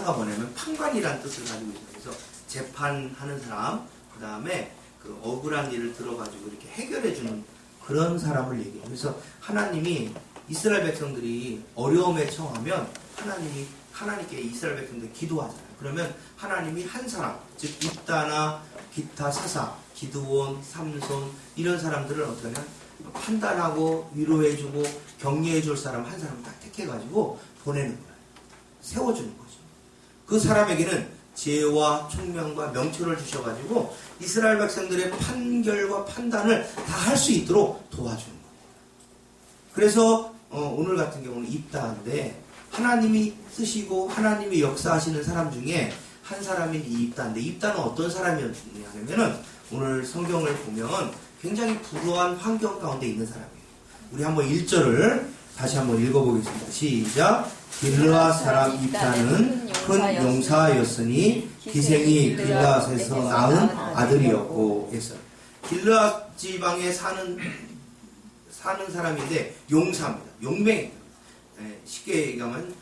입다가 뭐냐면 판관이라는 뜻을 가지고 있어요. 그래서 재판하는 사람, 그 다음에 그 억울한 일을 들어가지고 이렇게 해결해주는 그런 사람을 얘기해요. 그래서 하나님이 이스라엘 백성들이 어려움에 처하면 하나님께 이스라엘 백성들이 기도하잖아요. 그러면 하나님이 한 사람, 즉 입다나 기타 사사, 기드온, 삼손 이런 사람들을 어떻게 하냐 판단하고 위로해주고 격려해줄 사람 한 사람 딱 택해가지고 보내는 거예요. 세워주는 거죠. 그 사람에게는 지혜와 총명과 명철을 주셔가지고 이스라엘 백성들의 판결과 판단을 다 할 수 있도록 도와주는 거예요. 그래서 오늘 같은 경우는 입다인데 하나님이 쓰시고 하나님이 역사하시는 사람 중에 한 사람인 이 입다인데 입다는 어떤 사람이었냐면은 오늘 성경을 보면 굉장히 불우한 환경 가운데 있는 사람이에요. 우리 한번 1절을 다시 한번 읽어보겠습니다. 시작. 길르앗 사람 입다는 큰 용사였으니 기생이 길르앗에서 낳은 아들이었고 했어요. 길르앗 지방에 사는 사람인데 용사입니다. 용맹입니다. 쉽게 얘기하면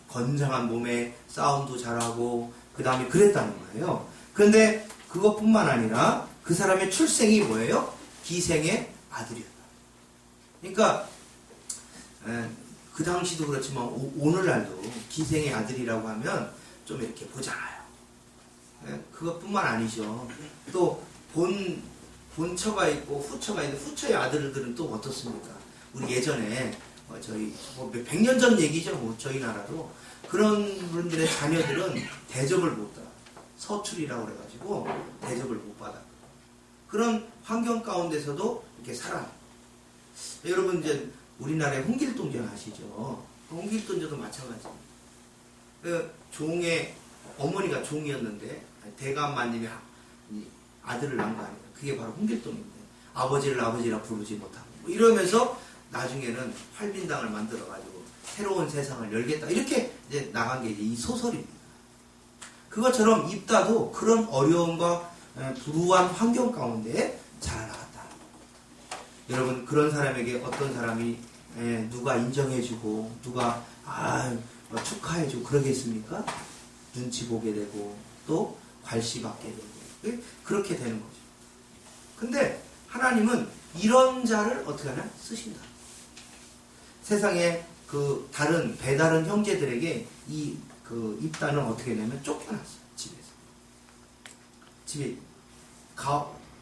건장한 몸에 싸움도 잘하고 그 다음에 그랬다는 거예요. 그런데 그것뿐만 아니라 그 사람의 출생이 뭐예요? 기생의 아들이었다. 그러니까 그 당시도 그렇지만 오늘날도 기생의 아들이라고 하면 좀 이렇게 보잖아요. 그것뿐만 아니죠. 또 본처가 있고 후처가 있는데 후처의 아들들은 또 어떻습니까? 우리 예전에 저희 100년 전 얘기죠. 저희 나라도 그런 분들의 자녀들은 대접을 못 받아. 서출이라고 그래가지고 대접을 못 받아. 그런 환경 가운데서도 이렇게 살아요. 여러분 이제 우리나라의 홍길동전 아시죠? 홍길동전도 마찬가지입니다. 그 종의 어머니가 종이었는데 대감마님이 아들을 낳은 거 아니에요. 그게 바로 홍길동인데 아버지를 아버지라 부르지 못하고 이러면서 나중에는 활빈당을 만들어가지고 새로운 세상을 열겠다 이렇게 이제 나간 게 이제 이 소설입니다. 그것처럼 입다도 그런 어려움과 불우한 환경 가운데 자라나갔다. 여러분 그런 사람에게 어떤 사람이 누가 인정해주고 누가 축하해주고 그러겠습니까? 눈치 보게 되고 또 괄시받게 되고 그렇게 되는 거죠. 근데 하나님은 이런 자를 어떻게 하나? 쓰신다. 세상에 그 배다른 형제들에게 그 입다는 어떻게 되냐면 쫓겨났어요. 집에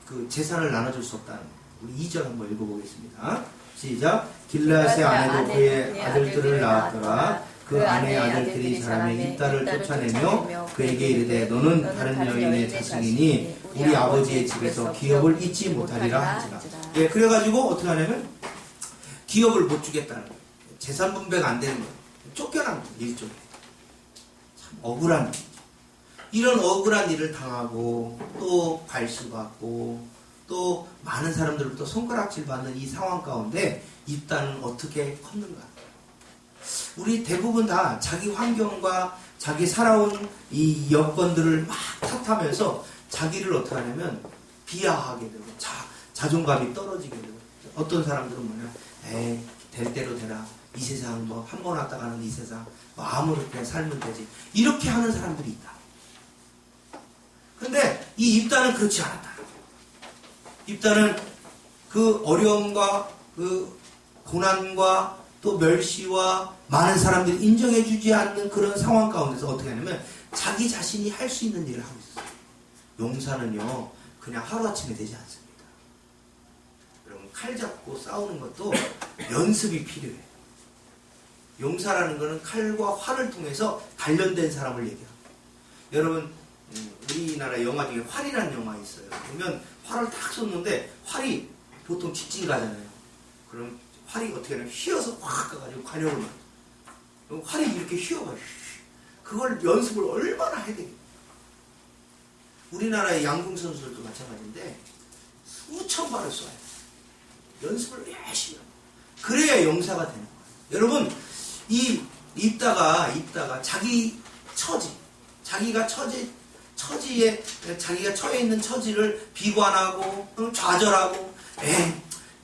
그 재산을 나눠줄 수 없다는 거. 우리 2절 한번 읽어보겠습니다. 시작. 길르앗의 아내도 그의 아들들을 낳았더라. 그 아내의 아들들이 자라매 입다를 쫓아내며 그에게 이르되 너는 다른 여인의 자식이니 우리 아버지의 집에서 기업을 잊지 못하리라 하지라. 예, 그래가지고 어떻게 하냐면 기업을 못 주겠다는 거예요. 재산 분배가 안 되는 거예요. 쫓겨난 거예요. 일종의. 참 억울한 일이죠. 이런 억울한 일을 당하고 또 괄시받고 또 많은 사람들부터 손가락질 받는 이 상황 가운데 입다는 어떻게 컸는가? 우리 대부분 다 자기 환경과 자기 살아온 이 여건들을 막 탓하면서 자기를 어떻게 하냐면 비하하게 되고 자존감이 떨어지게 되고 어떤 사람들은 뭐냐 될 대로 되라 이 세상 뭐 한 번 왔다 가는 이 세상 뭐 아무렇게 살면 되지 이렇게 하는 사람들이 있다. 근데 이 입다는 그렇지 않았다. 입다는 그 어려움과 그 고난과 또 멸시와 많은 사람들이 인정해주지 않는 그런 상황 가운데서 어떻게 하냐면 자기 자신이 할 수 있는 일을 하고 있어요. 용사는요 그냥 하루아침에 되지 않습니다. 여러분 칼 잡고 싸우는 것도 연습이 필요해요. 용사라는 것은 칼과 활을 통해서 단련된 사람을 얘기합니다. 여러분 우리나라 영화 중에 활이라는 영화 있어요. 보면 활을 딱 쏘는데 활이 보통 직진 가잖아요. 그럼 활이 어떻게 하냐면 휘어서 확 가가지고 관역을 만들어요. 활이 이렇게 휘어가지고 그걸 연습을 얼마나 해야 되겠어요. 우리나라의 양궁 선수들도 마찬가지인데 수천 발을 쏴요. 연습을 열심히 하고 그래야 용사가 되는 거예요. 여러분 이 입다가 자기 자기가 처지에 자기가 처해 있는 처지를 비관하고 좌절하고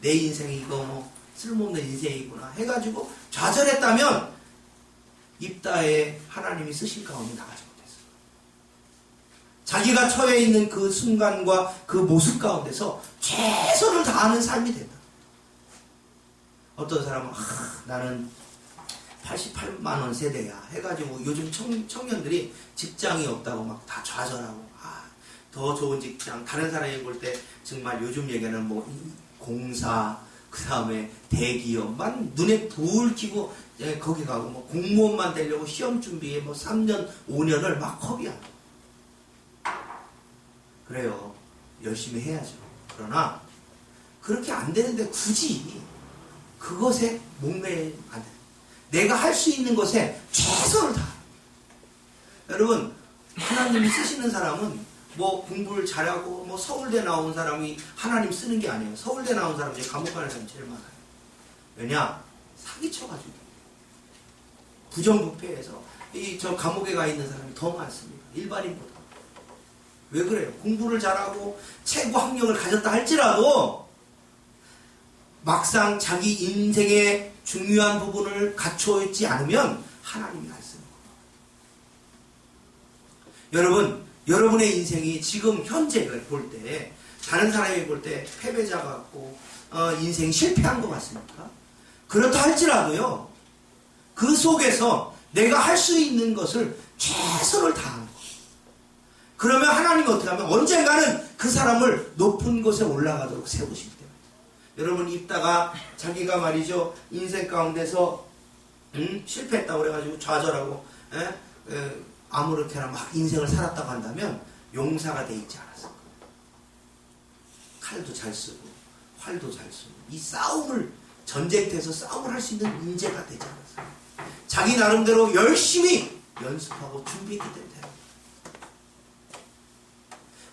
내 인생이 이거 뭐 쓸모없는 인생이구나 해가지고 좌절했다면 입다에 하나님이 쓰실 가운데 나가지 못했어요. 자기가 처해 있는 그 순간과 그 모습 가운데서 최선을 다하는 삶이 된다. 어떤 사람은 나는 88만 원 세대야 해가지고 요즘 청년들이 직장이 없다고 막 다 좌절하고 더 좋은 직장 다른 사람이 볼 때 정말 요즘 얘기하는 뭐 공사 그 다음에 대기업만 눈에 불 켜고 거기 가고 뭐 공무원만 되려고 시험 준비에 뭐 3년 5년을 막 허비하고 그래요. 열심히 해야죠. 그러나 그렇게 안 되는데 굳이 그것에 목매면 안 돼. 내가 할 수 있는 것에 최선을 다. 여러분 하나님이 쓰시는 사람은 뭐 공부를 잘하고 뭐 서울대 나온 사람이 하나님 쓰는 게 아니에요. 서울대 나온 사람 중에 감옥 가는 사람이 제일 많아요. 왜냐? 사기쳐가지고 부정부패해서 저 감옥에 가 있는 사람이 더 많습니다. 일반인보다. 왜 그래요? 공부를 잘하고 최고 학력을 가졌다 할지라도 막상 자기 인생의 중요한 부분을 갖춰 있지 않으면 하나님이 안 쓰는 거예요. 여러분, 여러분의 인생이 지금 현재 볼 때 다른 사람이 볼 때 패배자 같고 인생이 실패한 것 같습니까? 그렇다 할지라도요. 그 속에서 내가 할 수 있는 것을 최선을 다하는 거예요. 그러면 하나님이 어떻게 하면 언젠가는 그 사람을 높은 곳에 올라가도록 세우시기 때문에 여러분 입다가 자기가 말이죠 인생 가운데서 실패했다고 그래가지고 좌절하고 아무렇게나 막 인생을 살았다고 한다면 용사가 돼 있지 않았을 거예요. 칼도 잘 쓰고 활도 잘 쓰고 이 싸움을 전쟁터에서 싸움을 할 수 있는 인재가 되지 않았어요. 자기 나름대로 열심히 연습하고 준비했기 때문에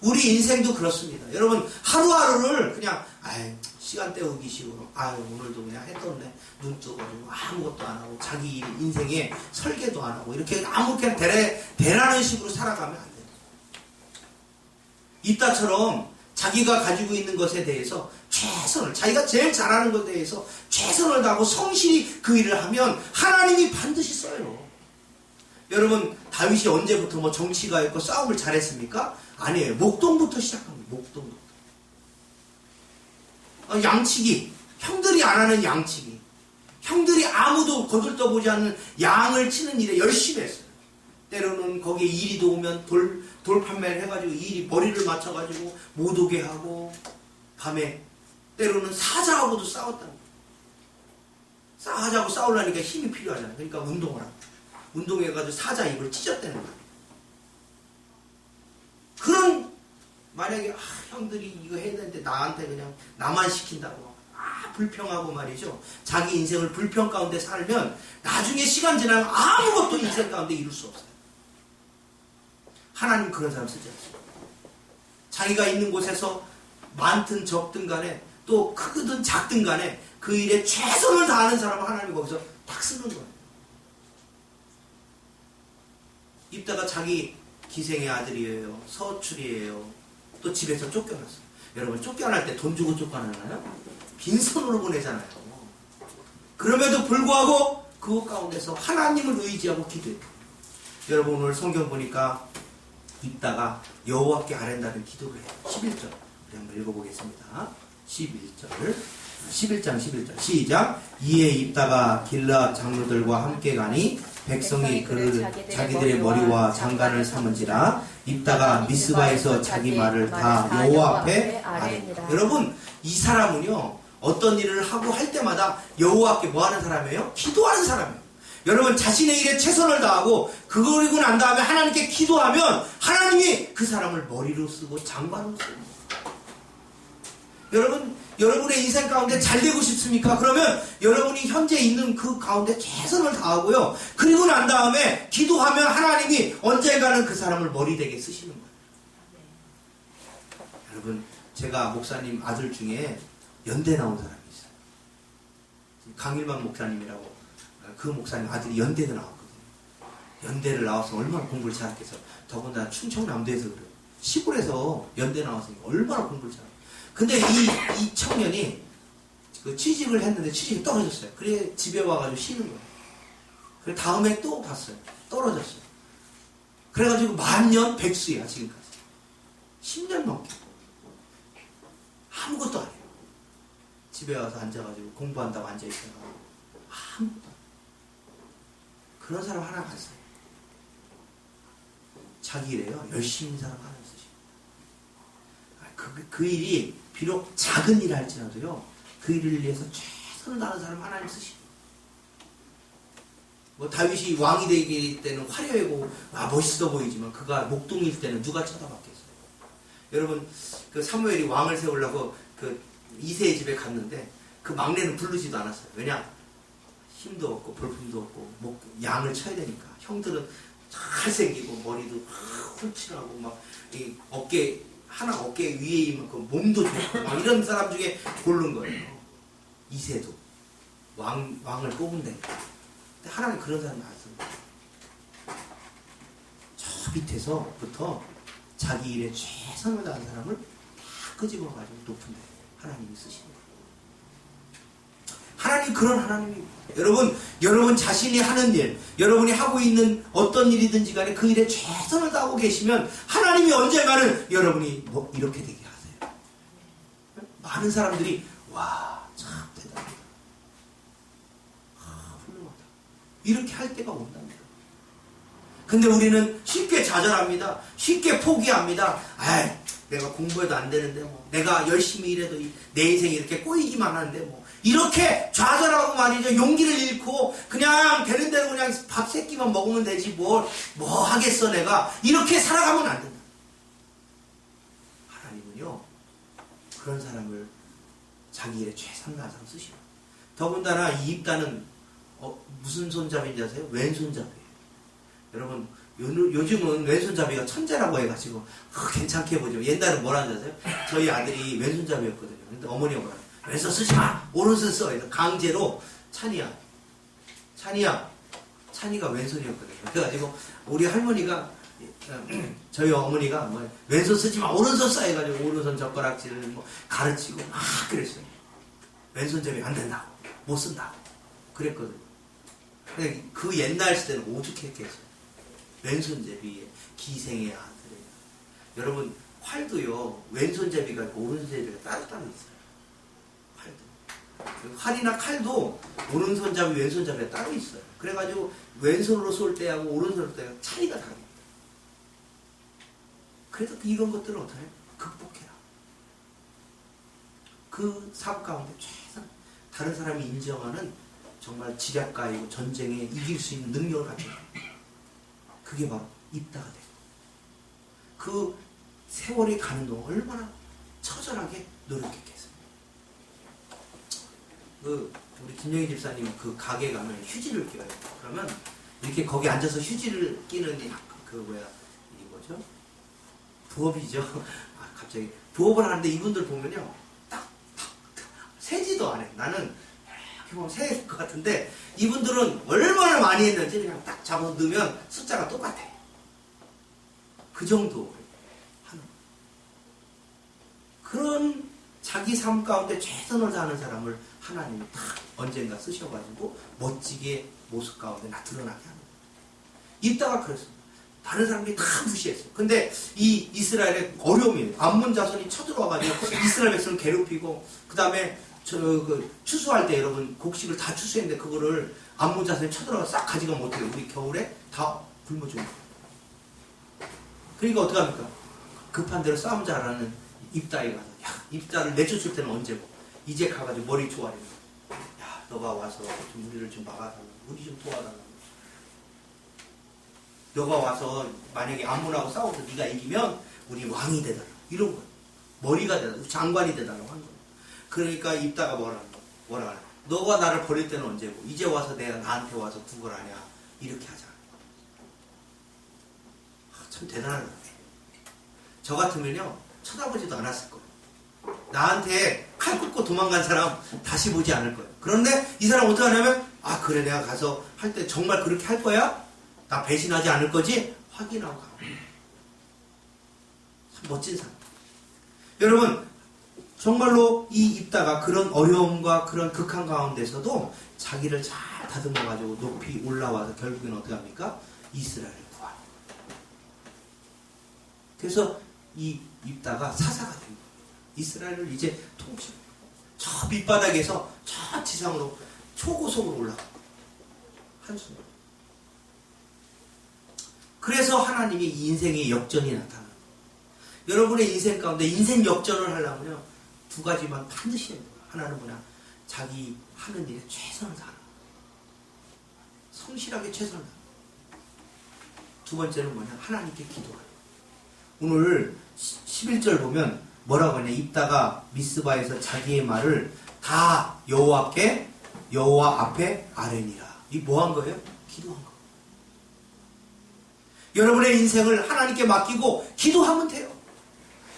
우리 인생도 그렇습니다. 여러분 하루하루를 그냥 시간 때우기 식으로 오늘도 그냥 해 떴네 눈 뜨가지고 아무것도 안 하고 자기 인생에 설계도 안 하고 이렇게 아무렇게나 대라는 식으로 살아가면 안 돼요. 입다처럼 자기가 가지고 있는 것에 대해서 최선을 자기가 제일 잘하는 것에 대해서 최선을 다하고 성실히 그 일을 하면 하나님이 반드시 써요. 여러분 다윗이 언제부터 뭐 정치가 있고 싸움을 잘했습니까? 아니에요. 목동부터 시작합니다. 목동부터. 양치기. 형들이 안 하는 양치기. 형들이 아무도 거들떠보지 않는 양을 치는 일에 열심히 했어요. 때로는 거기에 이리도 오면 돌 판매를 해가지고 이리 머리를 맞춰가지고 못 오게 하고 밤에 때로는 사자하고도 싸웠다는 거예요. 사자하고 싸우려니까 힘이 필요하잖아요. 그러니까 운동을 하고 운동해가지고 사자 입을 찢었다는 거예요. 그런 만약에 형들이 이거 해야 되는데 나한테 그냥 나만 시킨다고 불평하고 말이죠. 자기 인생을 불평 가운데 살면 나중에 시간 지나면 아무것도 인생 가운데 이룰 수 없어요. 하나님 그런 사람 쓰지 않습니다. 자기가 있는 곳에서 많든 적든 간에 또 크든 작든 간에 그 일에 최선을 다하는 사람을 하나님이 거기서 딱 쓰는 거예요. 입다가 자기 기생의 아들이에요. 서출이에요. 또 집에서 쫓겨났어요. 여러분 쫓겨날 때 돈 주고 쫓겨나나요? 빈손으로 보내잖아요. 그럼에도 불구하고 그 가운데서 하나님을 의지하고 기도해요. 여러분 오늘 성경 보니까 입다가 여호와께 아뢰다는 기도를 해요. 11절 우리 한번 읽어보겠습니다. 11장 11절 시작. 이에 입다가 길라 장로들과 함께 가니 백성이 그를 자기들의 머리와 장관을 삼은지라. 입다가 미스바에서 자기 말을 다 여호와 앞에 아뢰니라. 여러분 이 사람은요 어떤 일을 하고 할 때마다 여호와께 뭐 하는 사람이에요? 기도하는 사람이에요. 여러분 자신의 일에 최선을 다하고 그거리고 난 다음에 하나님께 기도하면 하나님이 그 사람을 머리로 쓰고 장관으로 쓰고. 여러분의 인생 가운데 잘 되고 싶습니까? 그러면 여러분이 현재 있는 그 가운데 최선을 다하고요. 그리고 난 다음에 기도하면 하나님이 언젠가는 그 사람을 머리 되게 쓰시는 거예요. 여러분 제가 목사님 아들 중에 연대 나온 사람이 있어요. 강일만 목사님이라고 그 목사님 아들이 연대도 나왔거든요. 연대를 나와서 얼마나 공부를 잘했겠어. 더군다나 충청남도에서 그래요. 시골에서 연대 나왔으니까 얼마나 공부를 잘해요. 근데 이 청년이 그 취직을 했는데 취직이 떨어졌어요. 그래 집에 와가지고 쉬는 거예요. 그래 다음에 또 봤어요. 떨어졌어요. 그래가지고 만년 백수야 지금까지. 10년 넘게. 아무것도 안 해요. 집에 와서 앉아가지고 공부한다고 앉아있다가 아무것도 안 해요. 그런 사람 하나 봤어요. 자기 일에요. 열심히 사람 하나 있으시고. 그 일이 비록 작은 일을 할지라도요. 그 일을 위해서 최선을 다하는 사람 하나님 쓰시고. 뭐 다윗이 왕이 되기 때는 화려하고 멋있어 보이지만 그가 목동일 때는 누가 쳐다봤겠어요. 여러분 그 사무엘이 왕을 세우려고 그 이새의 집에 갔는데 그 막내는 부르지도 않았어요. 왜냐? 힘도 없고 볼품도 없고 양을 쳐야 되니까. 형들은 잘생기고 머리도 훌칠하고 막 이 어깨 위에 있는 그 몸도 좋고 막 이런 사람 중에 고른 거예요. 이새도 왕을 뽑은데. 근데 하나님 그런 사람이 많습니다. 저 밑에서부터 자기 일에 최선을 다한 사람을 다 끄집어가지고 높은데 하나님이 쓰시는 거예요. 하나님 그런 하나님입니다. 여러분 자신이 하는 일, 여러분이 하고 있는 어떤 일이든지 간에 그 일에 최선을 다하고 계시면 하나님이 언젠가는 여러분이 뭐 이렇게 되게 하세요. 많은 사람들이 와, 참 대단하다. 훌륭하다. 이렇게 할 때가 온답니다. 근데 우리는 쉽게 좌절합니다. 쉽게 포기합니다. 아이, 내가 공부해도 안 되는데 뭐 내가 열심히 일해도 내 인생이 이렇게 꼬이기만 하는데 뭐 이렇게 좌절하고 말이죠. 용기를 잃고 그냥 되는 대로 그냥 밥 세 끼만 먹으면 되지 뭐 하겠어 내가. 이렇게 살아가면 안 된다. 하나님은요. 그런 사람을 자기 일에 최선을 다해서 쓰시고. 더군다나 이 입다는 무슨 손잡이인지 아세요? 왼손잡이에요. 여러분 요즘은 왼손잡이가 천재라고 해가지고 괜찮게 보죠. 옛날에 뭐라는 줄 아세요? 저희 아들이 왼손잡이였거든요. 근데 어머니가 뭐라 왼손 쓰지 마! 오른손 써! 그래서 강제로 찬이가 왼손이었거든요. 그래가지고 우리 할머니가 저희 어머니가 뭐 왼손 쓰지 마! 오른손 써! 해가지고 오른손 젓가락질을 뭐 가르치고 막 그랬어요. 왼손잡이 안 된다고 못 쓴다고 그랬거든요. 근데 그 옛날 시대는 오죽했겠어요. 왼손잡이에 기생의 아들이에요. 여러분 활도요 왼손잡이가 있고 오른손잡이가 따로따로 있어요. 활도 활이나 칼도 오른손잡이 왼손잡이가 따로 있어요. 그래가지고 왼손으로 쏠 때하고 오른손으로 쏠 때하고 차이가 다릅니다. 그래서 이런 것들을 어떻게 극복해라. 그 삶 가운데 최선 다른 사람이 인정하는 정말 지략가이고 전쟁에 이길 수 있는 능력을 가져요. 그게 바로 입다가 되고 그 세월이 가는 동안 얼마나 처절하게 노력했겠어요. 우리 김영희 집사님 그 가게 가면 휴지를 껴요. 그러면 이렇게 거기 앉아서 휴지를 끼는 이 뭐죠? 부업이죠. 갑자기 부업을 하는데 이분들 보면요, 딱 세지도 안 해. 나는 이렇게 보면 세일 것 같은데 이분들은 얼마나 많이 했는지 그냥 딱 잡아서 넣으면 숫자가 똑같아. 그 정도 하는 그런 자기 삶 가운데 최선을 다하는 사람을 하나님이 딱 언젠가 쓰셔가지고 멋지게 모습 가운데 드러나게 하는 거예요. 이따가 그랬습니다. 다른 사람들이 다 무시했어요. 근데 이 이스라엘의 어려움이에요. 암몬 자손이 쳐들어와가지고 이스라엘 백성을 괴롭히고 그 다음에 추수할 때 여러분 곡식을 다 추수했는데 그거를 암몬 자손이 쳐들어와 싹 가지가 못해요. 우리 겨울에 다 굶어주는 거예요. 그러니까 어떡합니까? 급한 대로 싸움 잘하는 입다에 가서 야, 입다를 내쫓을 때는 언제고 이제 가가지고 머리 조아리고 야, 너가 와서 좀 우리를 좀 막아달라고 우리 좀 도와달라고 너가 와서 만약에 암몬하고 싸워서 네가 이기면 우리 왕이 되달라 이런 거예요. 머리가 되달라 장관이 되달라고 한 거예요. 그러니까 입다가 뭐라 하냐 너가 나를 버릴 때는 언제고 이제 와서 내가 나한테 와서 구걸하냐 이렇게 하자. 참 대단하다. 저 같으면요 쳐다보지도 않았을 거예요. 나한테 칼 꽂고 도망간 사람 다시 보지 않을 거예요. 그런데 이 사람 어떻게 하냐면 아 그래 내가 가서 할 때 정말 그렇게 할 거야? 나 배신하지 않을 거지? 확인하고 가고. 참 멋진 사람. 여러분 정말로 이 입다가 그런 어려움과 그런 극한 가운데서도 자기를 잘 다듬어가지고 높이 올라와서 결국엔 어떻게 합니까? 이스라엘을 구합니다. 그래서 이 입다가 사사가 된 겁니다. 이스라엘을 이제 통치합니다. 저 밑바닥에서 저 지상으로 초고속으로 올라갑니다. 한순간. 그래서 하나님이 인생의 역전이 나타납니다. 여러분의 인생 가운데 인생 역전을 하려면요, 두 가지만 반드시 해야 돼요. 하나는 뭐냐? 자기 하는 일에 최선을 다하는 거예요. 성실하게 최선을 다하는 거예요. 두 번째는 뭐냐? 하나님께 기도하는 거예요. 오늘 11절 보면 뭐라고 하냐? 입다가 미스바에서 자기의 말을 다 여호와 앞에 아뢰니라. 이 뭐 한 거예요? 기도한 거예요. 여러분의 인생을 하나님께 맡기고 기도하면 돼요.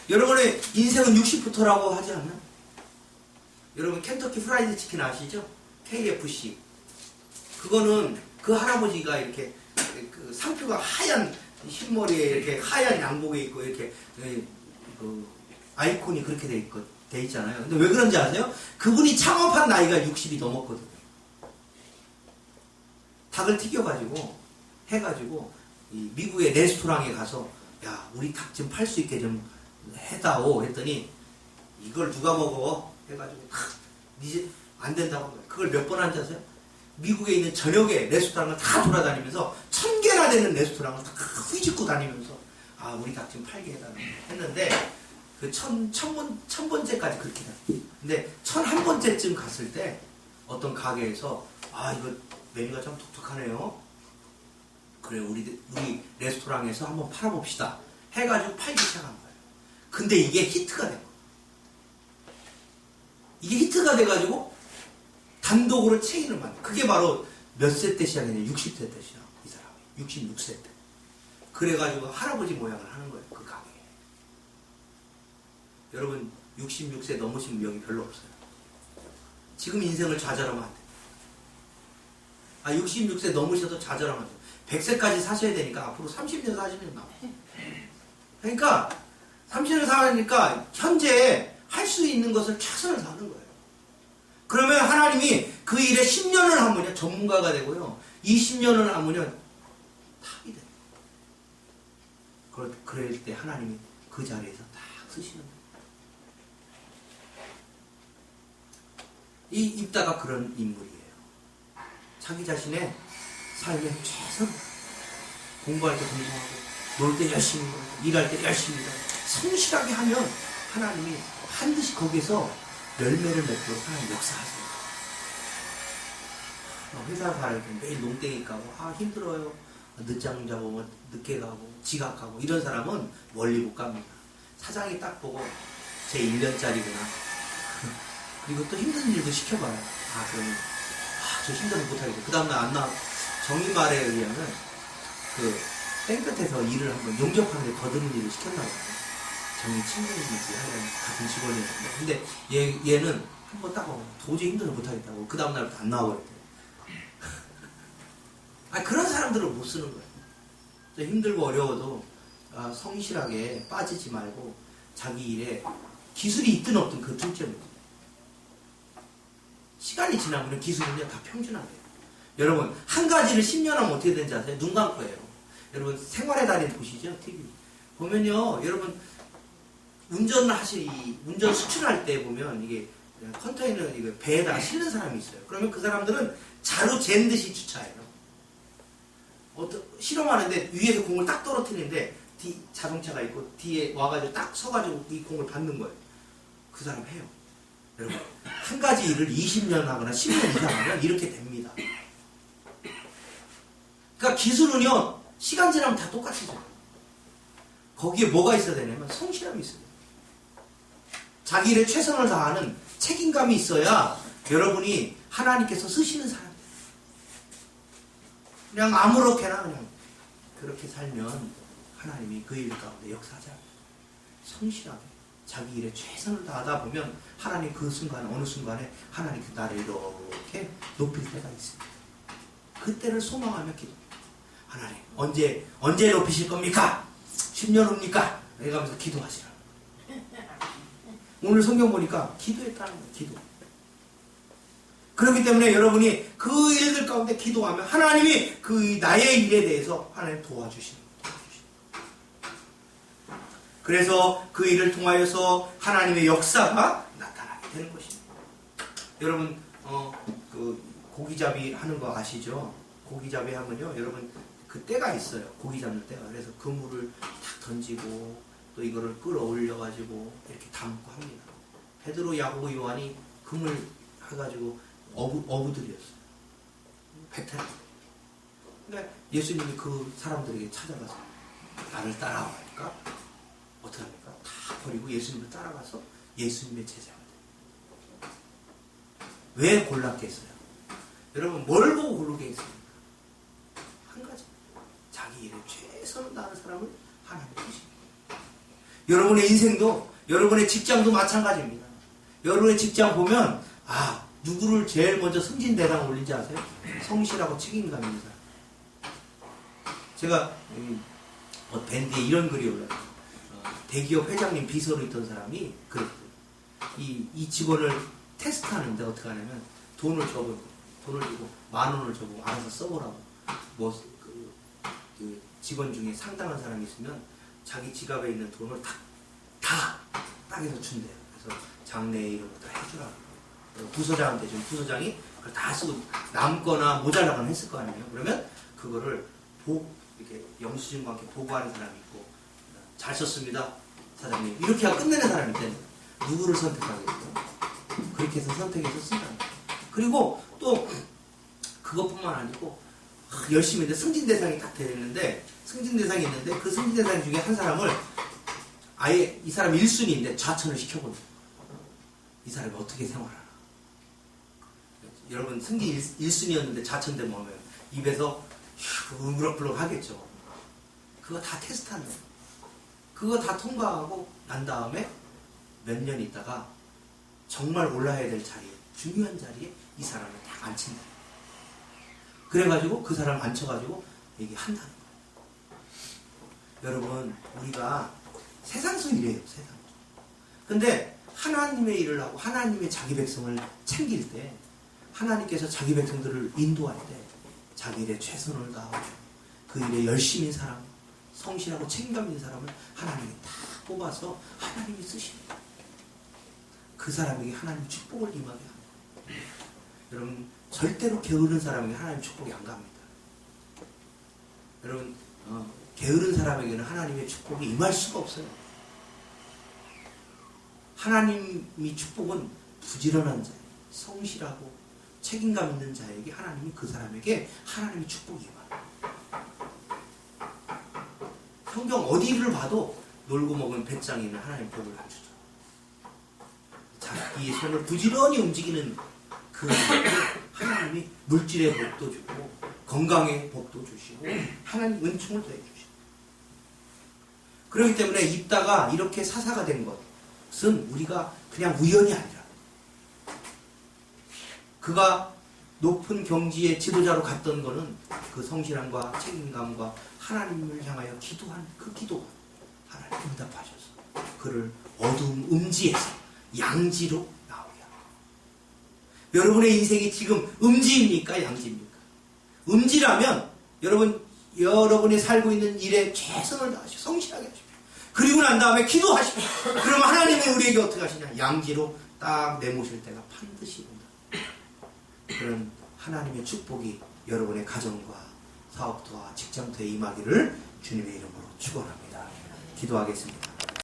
여러분의 인생은 60부터라고 하지 않나? 여러분 켄터키 프라이드 치킨 아시죠? KFC. 그거는 그 할아버지가 이렇게 그 상표가 하얀 흰머리에 이렇게 하얀 양복에 있고 이렇게 그 아이콘이 그렇게 돼 있잖아요. 근데 왜 그런지 아세요? 그분이 창업한 나이가 60이 넘었거든요. 닭을 튀겨가지고 해가지고 이 미국의 레스토랑에 가서 야 우리 닭 좀 팔 수 있게 좀 해다오 했더니 이걸 누가 먹어? 해가지고 이제 안 된다고 한 거예요. 그걸 몇 번 한지 아세요? 미국에 있는 전역의 레스토랑을 다 돌아다니면서 1000개나 되는 레스토랑을 다 휘짓고 다니면서 아 우리 닭 좀 팔게 해달라고 했는데 그 천 번째까지 그렇게 됐어요. 근데 1001번째쯤 갔을 때 어떤 가게에서 아 이거 메뉴가 참 독특하네요. 그래 우리 레스토랑에서 한번 팔아봅시다 해가지고 팔기 시작한 거예요. 근데 이게 히트가 된 거예요. 이게 히트가 돼가지고 단독으로 체인을 만든. 그게 바로 몇 세 때 시작했냐? 60세 때 시작. 이 사람이 66세 때. 그래가지고 할아버지 모양을 하는 거예요. 그 가게에. 여러분 66세 넘으신 명이 별로 없어요. 지금 인생을 좌절하면 안 돼요. 66세 넘으셔도 좌절하면 안 돼요. 100세까지 사셔야 되니까 앞으로 30년 사시면 나와요. 그러니까 30년 사니까 현재 할 수 있는 것을 최선을 다하는 거예요. 그러면 하나님이 그 일에 10년을 하면요 전문가가 되고요 20년을 하면요 탑이 돼요. 그럴 때 하나님이 그 자리에서 딱 쓰시는 거예요. 이 입다가 그런 인물이에요. 자기 자신의 삶에 최선, 공부할 때 공부하고 놀 때 열심히 놀고 일할 때 열심히 일하고 성실하게 하면 하나님이 반드시 거기서 열매를 맺도록 하나님 역사하세요. 회사 가야 돼 매일 농땡이 까고 힘들어요. 늦잠 자고 늦게 가고 지각 가고 이런 사람은 멀리 못 갑니다. 사장이 딱 보고 제 1년짜리구나. 그리고 또 힘든 일도 시켜봐요. 그러면 저 힘들면 못하겠어. 그 다음날 안 나와. 정의 말에 의하면 그 땡끝에서 일을 한번 용접하는데 거드는 일을 시켰나 봐요. 정의 친구이지 하는 같은 직원이었는데 근데 얘는 한번 딱 도저히 힘들어 못하겠다고 그 다음날부터 안 나와버렸대요. 그런 사람들은 못 쓰는 거예요. 힘들고 어려워도 성실하게 빠지지 말고 자기 일에 기술이 있든 없든 그 둘째입니다. 시간이 지나면 기술은요 다 평준화돼요. 여러분 한 가지를 10년 하면 어떻게 되는지 아세요? 눈 감고 해요. 여러분 생활의 달인 보시죠? TV 보면요 여러분 운전 수출할 때 보면 이게 컨테이너 배에다가 실는 사람이 있어요. 그러면 그 사람들은 자루 잰 듯이 주차해요. 실험하는데 위에서 공을 딱 떨어뜨리는데 자동차가 있고 뒤에 와가지고 딱 서가지고 이 공을 받는 거예요. 그 사람 해요. 여러분 한 가지 일을 20년 하거나 10년 이상 하면 이렇게 됩니다. 그러니까 기술은요 시간 지나면 다 똑같아져요. 거기에 뭐가 있어야 되냐면 성실함이 있어요. 자기 일에 최선을 다하는 책임감이 있어야 여러분이 하나님께서 쓰시는 사람이에요. 그냥 아무렇게나 그냥 그렇게 살면 하나님이 그 일 가운데 역사하자. 성실하게 자기 일에 최선을 다하다 보면 하나님 그 순간 어느 순간에 하나님 그 나를 이렇게 높일 때가 있습니다. 그때를 소망하며 기도. 하나님 언제 높이실 겁니까? 10년 후입니까? 이러면서 기도하시라. 오늘 성경 보니까 기도했다는 거예요. 기도. 그렇기 때문에 여러분이 그 일들 가운데 기도하면 하나님이 그 나의 일에 대해서 하나님 도와주시는 거예요. 그래서 그 일을 통하여서 하나님의 역사가 나타나게 되는 것입니다. 여러분 그 고기잡이 하는 거 아시죠? 고기잡이 하면요, 여러분 그 때가 있어요. 고기 잡는 때가. 그래서 그물을 탁 던지고 또 이거를 끌어올려 가지고 이렇게 담고 합니다. 베드로, 야고보, 요한이 그물 해가지고 어부들이었어요. 베테랑. 근데 예수님이 그 사람들에게 찾아가서 나를 따라와 하니까 어떻게 합니까? 다 버리고 예수님을 따라가서 예수님의 제자가 돼요. 왜 골랐겠어요? 여러분 뭘 보고 고르겠습니까? 한 가지. 자기 일에 최선을 다하는 사람을 하나님 주십니다. 여러분의 인생도, 여러분의 직장도 마찬가지입니다. 여러분의 직장 보면 누구를 제일 먼저 승진대상 올린지 아세요? 성실하고 책임감 있는 사람. 제가 밴드에 이런 글이 올라요. 대기업 회장님 비서로 있던 사람이 그랬어요. 이 직원을 테스트하는데 어떻게 하냐면 돈을 주고 10,000원을 주고 알아서 써보라고. 그 직원 중에 상당한 사람이 있으면 자기 지갑에 있는 돈을 다 땅에서 준대요. 그래서 장래 이런 거 다 해주라고. 부서장한테 좀 부서장이 그걸 다 쓰고 남거나 모자라거나 했을 거 아니에요. 그러면 그거를 이렇게 영수증과 함께 보고하는 사람이 있고, 잘 썼습니다 사장님, 이렇게 하고 끝내는 사람이 있다는 거예요. 누구를 선택하겠어요? 그렇게 해서 선택해서 쓴다는 거예요. 그리고 또 그것뿐만 아니고 열심히 했는데 승진대상이 딱 되는데, 승진대상이 있는데 그 승진대상 중에 한 사람을 아예 이 사람 1순위인데 좌천을 시켜버려요. 이 사람이 어떻게 생활하나. 여러분 승진 1순위였는데 좌천되면 뭐예요? 입에서 으그럭으럭 하겠죠. 그거 다 테스트한다. 그거 다 통과하고 난 다음에 몇 년 있다가 정말 올라야 될 자리에, 중요한 자리에 이 사람을 딱 앉힌다. 그래가지고 그 사람 앉혀가지고 얘기한다는 거예요. 여러분 우리가 세상에서 이래요. 세상. 근데 하나님의 일을 하고 하나님의 자기 백성을 챙길 때, 하나님께서 자기 백성들을 인도할 때 자기 일에 최선을 다하고 그 일에 열심인 사람, 성실하고 책임감 있는 사람을 하나님이 다 뽑아서 하나님이 쓰십니다. 그 사람에게 하나님 축복을 임하게 합니다. 여러분 절대로 게으른 사람에게 하나님 축복이 안 갑니다. 여러분 게으른 사람에게는 하나님의 축복이 임할 수가 없어요. 하나님이 축복은 부지런한 자, 성실하고 책임감 있는 자에게 하나님이 그 사람에게 하나님의 축복이 임합니다. 성경 어디를 봐도 놀고 먹은 배짱이는 하나님 복을 안 주죠. 자기의 손을 부지런히 움직이는 그 하나님이 물질의 복도 주고 건강의 복도 주시고 하나님 은총을 더해 주시고, 그렇기 때문에 입다가 이렇게 사사가 된 것은 우리가 그냥 우연이 아니라 그가 높은 경지의 지도자로 갔던 것은 그 성실함과 책임감과 하나님을 향하여 기도한 그 기도가 하나님 응답하셔서 그를 어두운 음지에서 양지로 나오게 합니다. 여러분의 인생이 지금 음지입니까? 양지입니까? 음지라면 여러분이 살고 있는 일에 최선을 다하시고 성실하게 하십시오. 그리고 난 다음에 기도하십시오. 그러면 하나님이 우리에게 어떻게 하시냐? 양지로 딱 내모실 때가 반드시 온다. 그런 하나님의 축복이 여러분의 가정과 사업터와 직장터에 임하기를 주님의 이름으로 축원합니다. 기도하겠습니다.